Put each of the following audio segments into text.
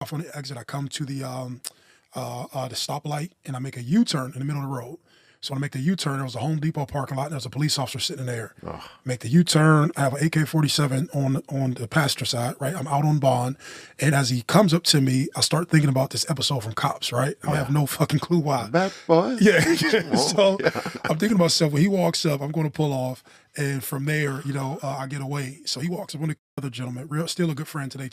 off on the exit. I come to the stoplight, and I make a U-turn in the middle of the road. So when I make the U-turn, there was a Home Depot parking lot, and there was a police officer sitting there. Oh. Make the U-turn. I have an AK-47 on the passenger side, right? I'm out on bond. And as he comes up to me, I start thinking about this episode from Cops, right? I have no fucking clue why. Bad boy. Yeah. So I'm thinking about myself. When he walks up, I'm going to pull off. And from there, I get away. So he walks up on the other gentleman, still a good friend today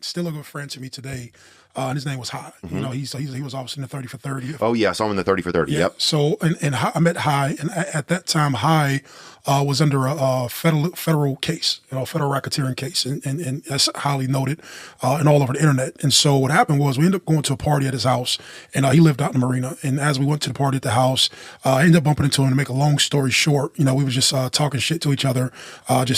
still a good friend to me today. And his name was High. Mm-hmm. He was obviously in the 30 for 30. Oh yeah, I saw him in the 30 for 30. Yeah. Yep. So and I met High, and at that time High was under a federal case, federal racketeering case, and that's highly noted and all over the internet. And so what happened was we ended up going to a party at his house, and he lived out in the marina. And as we went to the party at the house, I ended up bumping into him. To make a long story short, we were just talking shit to each other, like,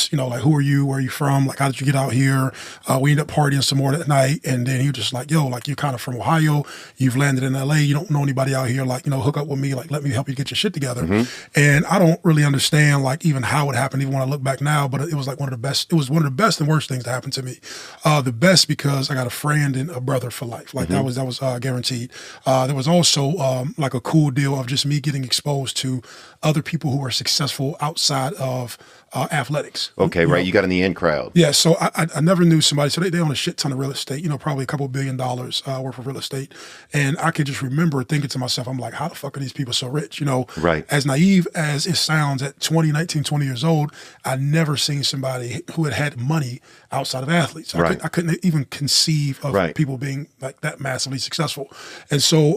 who are you? Where are you from? Like, how did you get out here? We ended up partying some more that night, and then he was just like, yo, like, you're kind of from Ohio, you've landed in LA, you don't know anybody out here, like, hook up with me, like, let me help you get your shit together. Mm-hmm. And I don't really understand, like, even how it happened, even when I look back now, but it was like one of the best and worst things that happened to me. The best because I got a friend and a brother for life. Like, that was guaranteed. There was also like a cool deal of just me getting exposed to other people who are successful outside of athletics. Okay, right. You got in the in crowd. Yeah, so I never knew somebody. So they own a shit ton of real estate, probably a couple $1 billion worth of real estate. And I could just remember thinking to myself, I'm like, how the fuck are these people so rich? Right. As naive as it sounds, at 19, 20 years old, I'd never seen somebody who had money outside of athletes. I couldn't even conceive of people being like that massively successful. And so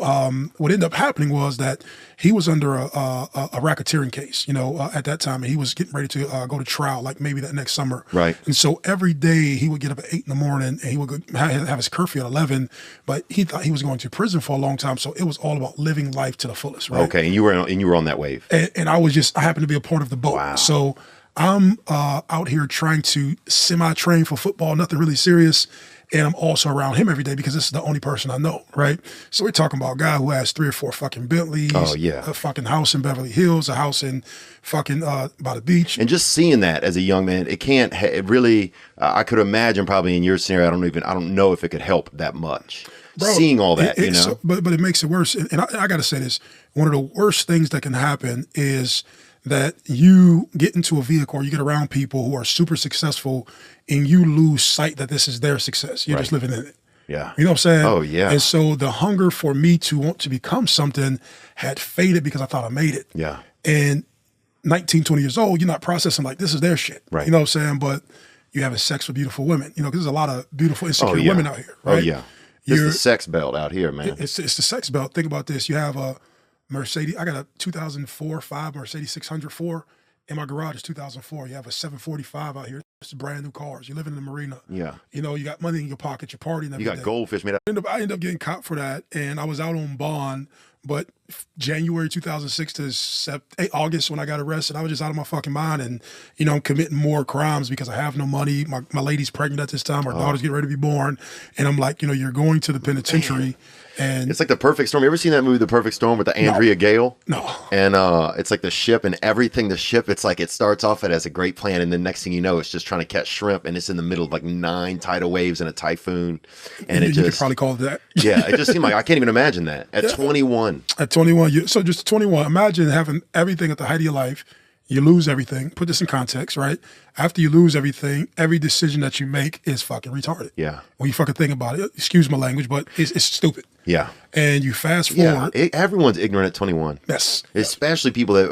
what ended up happening was that he was under a racketeering case, at that time, and he was getting ready to go to trial, like maybe that next summer. Right. And so every day he would get up at 8 in the morning, and he would have his curfew at 11, but he thought he was going to prison for a long time. So it was all about living life to the fullest. Right. Okay. And you were on that wave. And I happened to be a part of the boat. Wow. So I'm out here trying to semi-train for football, nothing really serious. And I'm also around him every day because this is the only person I know, right? So we're talking about a guy who has 3 or 4 fucking Bentleys, a fucking house in Beverly Hills, a house in fucking by the beach. And just seeing that as a young man, it really, I could imagine probably in your scenario, I don't know if it could help that much. Bro, seeing all that, But it makes it worse. And I got to say this, one of the worst things that can happen is that you get into a vehicle or you get around people who are super successful and you lose sight that this is their success. You're just living in it. Yeah. You know what I'm saying? Oh, yeah. And so the hunger for me to want to become something had faded because I thought I made it. Yeah. And 19, 20 years old, you're not processing like this is their shit. Right. You know what I'm saying? But you're having sex with beautiful women, because there's a lot of beautiful, insecure women out here. Right? Oh, yeah. It's the sex belt out here, man. It's the sex belt. Think about this. You have a Mercedes. I got a 2004-5 Mercedes 604 in my garage. It's 2004. You have a 745 out here. It's brand new cars. You're living in the marina. Yeah. You got money in your pocket. You're partying every day. You got goldfish made up. I ended up getting caught for that, and I was out on bond. But January 2006 to August when I got arrested, I was just out of my fucking mind. And, I'm committing more crimes because I have no money. My lady's pregnant at this time. Her daughter's getting ready to be born. And I'm like, you're going to the penitentiary. And it's like The Perfect Storm. You ever seen that movie, The Perfect Storm, with the Andrea Gale? No. And it's like the ship and everything. The ship, it's like it starts off as a great plan, and the next thing you know, it's just trying to catch shrimp, and it's in the middle of like 9 tidal waves and a typhoon. And you could probably call it that. Yeah, it just seemed like I can't even imagine that at 21. At 21, so just 21. Imagine having everything at the height of your life. You lose everything. Put this in context, right? After you lose everything, every decision that you make is fucking retarded. Yeah. When you fucking think about it, excuse my language, but it's stupid. Yeah. And you fast forward. Yeah, everyone's ignorant at 21. Yes. Especially people that,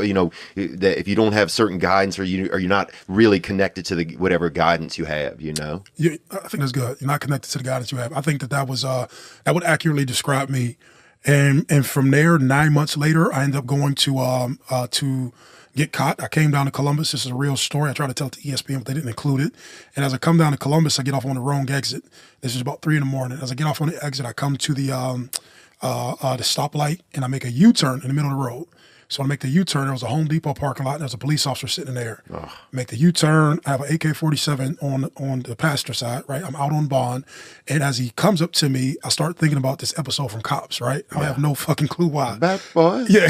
that if you don't have certain guidance or you're not really connected to the whatever guidance you have, I think that's good. You're not connected to the guidance you have. I think that was, that would accurately describe me. And from there, 9 months later, I ended up going to get caught. I came down to Columbus. This is a real story. I tried to tell it to ESPN, but they didn't include it. And as I come down to Columbus, I get off on the wrong exit. This is about 3 a.m. As I get off on the exit, I come to the stoplight, and I make a U-turn in the middle of the road. So I make the U-turn. There was a Home Depot parking lot. And there's a police officer sitting there. Make the U-turn. I have an AK-47 on the passenger side, right? I'm out on bond. And as he comes up to me, I start thinking about this episode from Cops, right? I have no fucking clue why. Bad boy. Yeah.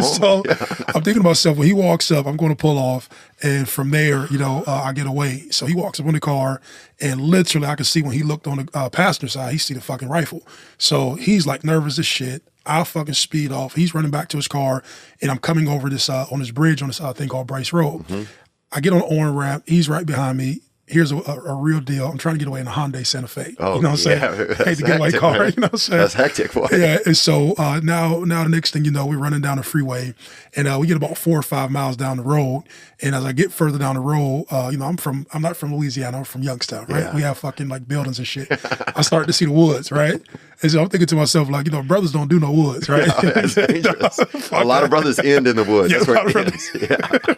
So I'm thinking to myself, when he walks up, I'm going to pull off. And from there, I get away. So he walks up in the car, and literally I could see when he looked on the passenger side, he see the fucking rifle. So he's like nervous as shit. I fucking speed off. He's running back to his car, and I'm coming over this on this bridge on this thing called Bryce Road. I get on the on-ramp. He's right behind me. Here's a real deal. I'm trying to get away in a Hyundai Santa Fe. Oh, you know what I'm saying? Hate to get away car. Man. You know what I'm saying? That's hectic, boy. Yeah. And so now the next thing you know, we're running down the freeway, and we get about 4 or 5 miles down the road. And as I get further down the road, I'm not from Louisiana. I'm from Youngstown, right? Yeah. We have fucking like buildings and shit. I start to see the woods, right? And so I'm thinking to myself, like, brothers don't do no woods, right? Yeah, that's dangerous. A lot of brothers end in the woods. That's where it ends. Yeah.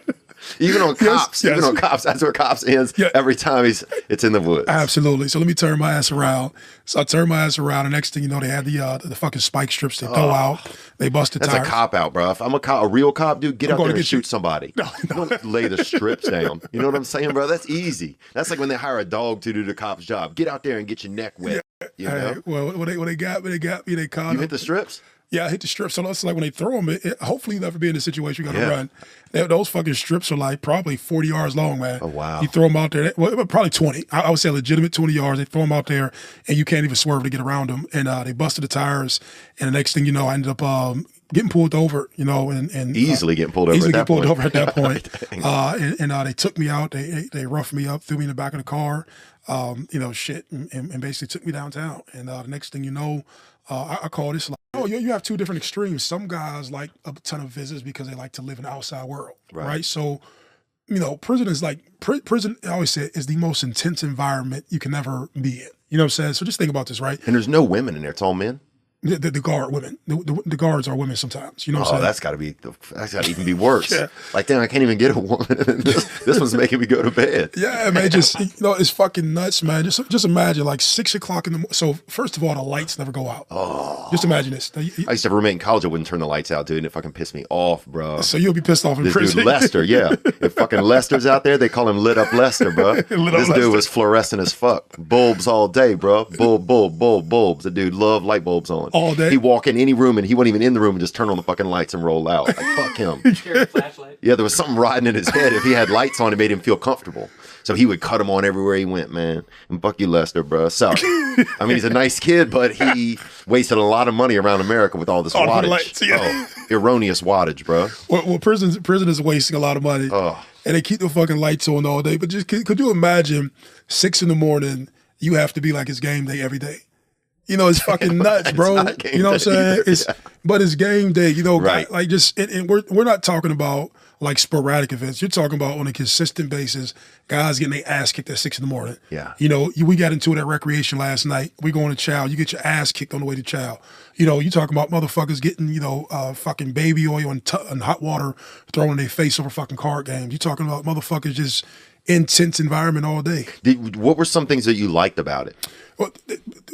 Even on Cops, that's where Cops ends. Yeah. Every time it's in the woods. Absolutely. So let me turn my ass around. So I turn my ass around, and next thing you know, they had the fucking spike strips they throw out. They bust the tires. That's a cop out, bro. If I'm a real cop, dude, get out there and shoot somebody. No. Don't lay the strips down. You know what I'm saying, bro? That's easy. That's like when they hire a dog to do the cop's job. Get out there and get your neck wet. Yeah. You know? Well, when they got me, they caught You hit the strips? Yeah, I hit the strips. So it's like when they throw them, hopefully you never be in a situation you got to run. Those fucking strips are like probably 40 yards long, man. Oh, wow. You throw them out there, probably 20. I would say a legitimate 20 yards. They throw them out there, and you can't even swerve to get around them. And they busted the tires. And the next thing you know, I ended up getting pulled over, and easily getting pulled over. Easily get pulled over at that point. And they took me out. They roughed me up, threw me in the back of the car, and basically took me downtown. And the next thing you know, I call this like, you have two different extremes. Some guys like a ton of visits because they like to live in the outside world, right? So, prison is prison, I always say, is the most intense environment you can ever be in. You know what I'm saying? So just think about this, right? And there's no women in there. It's all men. The guard women. The guards are women sometimes. You know what I'm saying? That's got to even be worse. Like, damn, I can't even get a woman. this one's making me go to bed. Yeah, man, it's fucking nuts, man. Just imagine, like 6 o'clock in the morning. So first of all, the lights never go out. Oh. Just imagine this. I used to have a roommate in college that wouldn't turn the lights out, dude, and it fucking pissed me off, bro. So you'll be pissed off in prison. Dude, Lester, yeah. If fucking Lester's out there, they call him Lit Up Lester, bro. This dude was fluorescent as fuck. Bulbs all day, bro. Bulbs. The dude loved light bulbs on. All day? He walk in any room and he wasn't even in the room and just turn on the fucking lights and roll out. Like, fuck him. Flashlight. Yeah, there was something riding in his head. If he had lights on, it made him feel comfortable. So he would cut them on everywhere he went, man. And fuck you, Lester, bro. Sorry. I mean, he's a nice kid, but he wasted a lot of money around America with all this wattage. Lights, yeah. Erroneous wattage, bro. Well, prison is wasting a lot of money. And they keep the fucking lights on all day. But just could you imagine 6 in, you have to be like it's game day every day? It's fucking nuts, bro. You know what I'm saying? But it's game day, right. Like just, and we're not talking about like sporadic events. You're talking about on a consistent basis, guys getting their ass kicked at 6 in. Yeah. We got into it at recreation last night. We going to chow. You get your ass kicked on the way to chow. You talking about motherfuckers getting, fucking baby oil and hot water thrown in their face over fucking card games. You talking about motherfuckers just intense environment all day. What were some things that you liked about it? Well,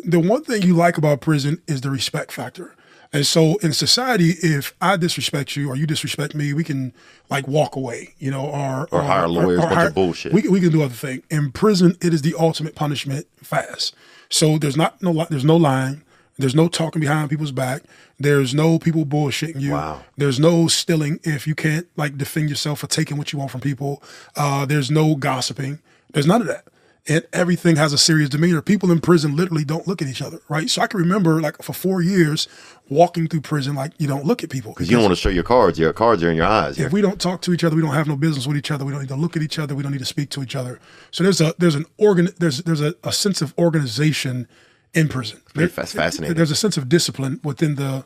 the one thing you like about prison is the respect factor. And so in society, if I disrespect you or you disrespect me, we can like walk away, or hire lawyers, bunch of bullshit. We can do other things. In prison, it is the ultimate punishment fast. So there's no lying. There's no talking behind people's back. There's no people bullshitting you. Wow. There's no stealing if you can't like defend yourself or taking what you want from people. There's no gossiping. There's none of that. And everything has a serious demeanor. People in prison literally don't look at each other, right? So I can remember like for 4 years walking through prison, like you don't look at people. Because you don't want to show your cards. Your cards are in your eyes. If we don't talk to each other, we don't have no business with each other. We don't need to look at each other. We don't need to speak to each other. So there's a sense of organization in prison. That's fascinating. There's a sense of discipline within the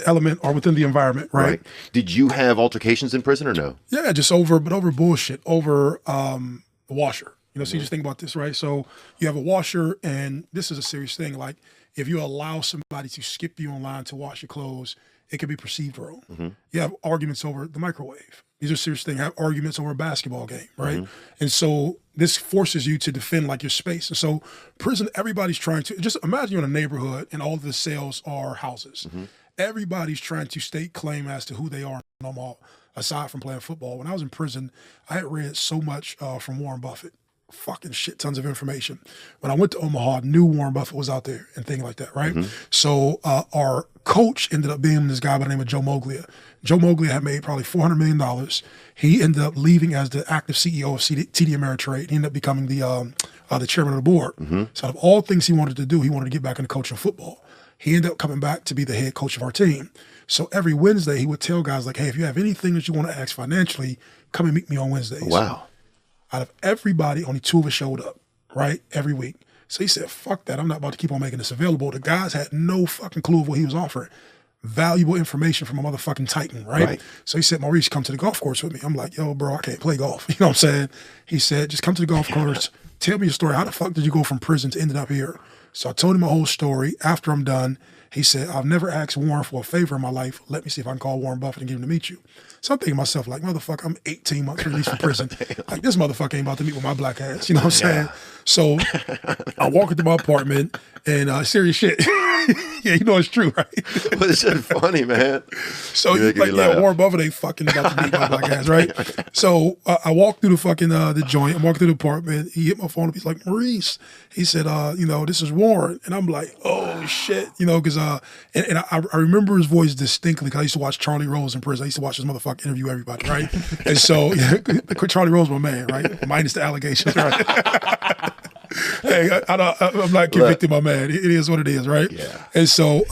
element or within the environment, right? Did you have altercations in prison or no? Yeah, just over bullshit, over the washer. So you just think about this, right? So you have a washer, and this is a serious thing. Like if you allow somebody to skip you in line to wash your clothes, it can be perceived wrong. Mm-hmm. You have arguments over the microwave. These are serious things. You have arguments over a basketball game, right? Mm-hmm. And so this forces you to defend like your space. And so prison, everybody's trying to, just imagine you're in a neighborhood and all of the cells are houses. Mm-hmm. Everybody's trying to stake claim as to who they are. Omaha, aside from playing football. When I was in prison, I had read so much from Warren Buffett, fucking shit tons of information. When I went to Omaha, I knew Warren Buffett was out there and things like that, right? So our coach ended up being this guy by the name of Joe Moglia. Joe Moglia had made probably $400 million. He ended up leaving as the active CEO of TD Ameritrade. He ended up becoming the chairman of the board. So out of all things he wanted to do, he wanted to get back into coaching football. He ended up coming back to be the head coach of our team. So every Wednesday, he would tell guys like, hey, if you have anything that you want to ask financially, come and meet me on Wednesdays. Wow. Out of everybody, only 2 of us showed up, right? Every week. So he said, fuck that. I'm not about to keep on making this available. The guys had no fucking clue of what he was offering. Valuable information from a motherfucking titan, right? So he said, Maurice, come to the golf course with me. I'm like, yo, bro, I can't play golf. You know what I'm saying? He said, just come to the golf course. Tell me your story. How the fuck did you go from prison to ending up here? So I told him my whole story. After I'm done, he said, I've never asked Warren for a favor in my life. Let me see if I can call Warren Buffett and get him to meet you. So I'm thinking to myself, like, motherfucker, I'm 18 months released from prison. Like, this motherfucker ain't about to meet with my black ass. You know what I'm saying? So I walk into my apartment and serious shit. Yeah, you know it's true, right? But it's just funny, man. So like, yeah, Warren Buffett ain't fucking about to meet my black ass, right? So I walked through the fucking the joint. I'm walking through the apartment. He hit my phone up. He's like, Maurice. He said, this is Warren. And I'm like, oh shit, because and I remember his voice distinctly because I used to watch Charlie Rose in prison. I used to watch this motherfucker interview everybody, right? And so Charlie Rose, my man, right? Minus the allegations, right? Hey, I'm not convicting my man. It is what it is, right? Yeah. And so,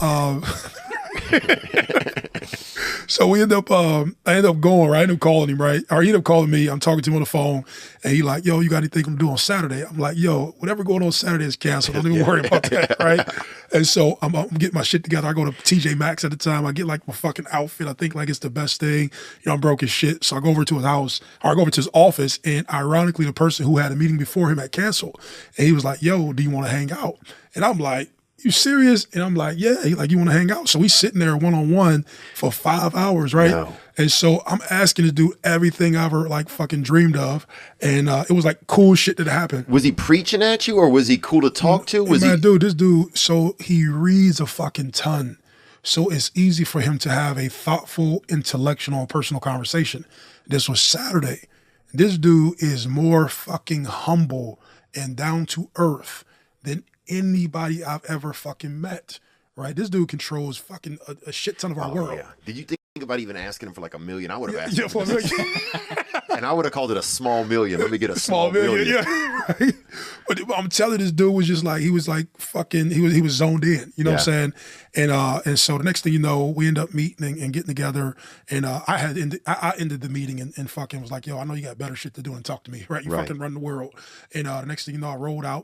so we end up, I end up going, right? I end up calling him, right? Or he ended up calling me. I'm talking to him on the phone, and he like, yo, you got anything to do on Saturday? I'm like, yo, whatever going on Saturday is canceled. Don't even worry about that, right? And so I'm getting my shit together. I go to TJ Maxx at the time. I get like my fucking outfit. I think like it's the best thing. I'm broke as shit. So I go over to his house, or I go over to his office, and ironically, the person who had a meeting before him had canceled. And he was like, yo, do you want to hang out? And I'm like, you serious? And I'm like, yeah. He like, you want to hang out? So we sitting there one-on-one for 5 hours, right? No. And so I'm asking to do everything I ever like fucking dreamed of. And it was like cool shit that happened. Was he preaching at you or was he cool to talk to? This dude, so he reads a fucking ton. So it's easy for him to have a thoughtful, intellectual, and personal conversation. This was Saturday. This dude is more fucking humble and down to earth than anybody I've ever fucking met, right? This dude controls fucking a shit ton of our world. Yeah. Did you think about even asking him for like $1 million? I would have asked him. For $1 million. And I would have called it a small million. Let me get a small million. Yeah. Right? But I'm telling you, this dude was just like, he was like fucking, he was zoned in, you know what I'm saying? And so the next thing you know, we end up meeting and getting together. And I ended the meeting and fucking was like, yo, I know you got better shit to do than talk to me, right? You fucking run the world. And the next thing you know, I rolled out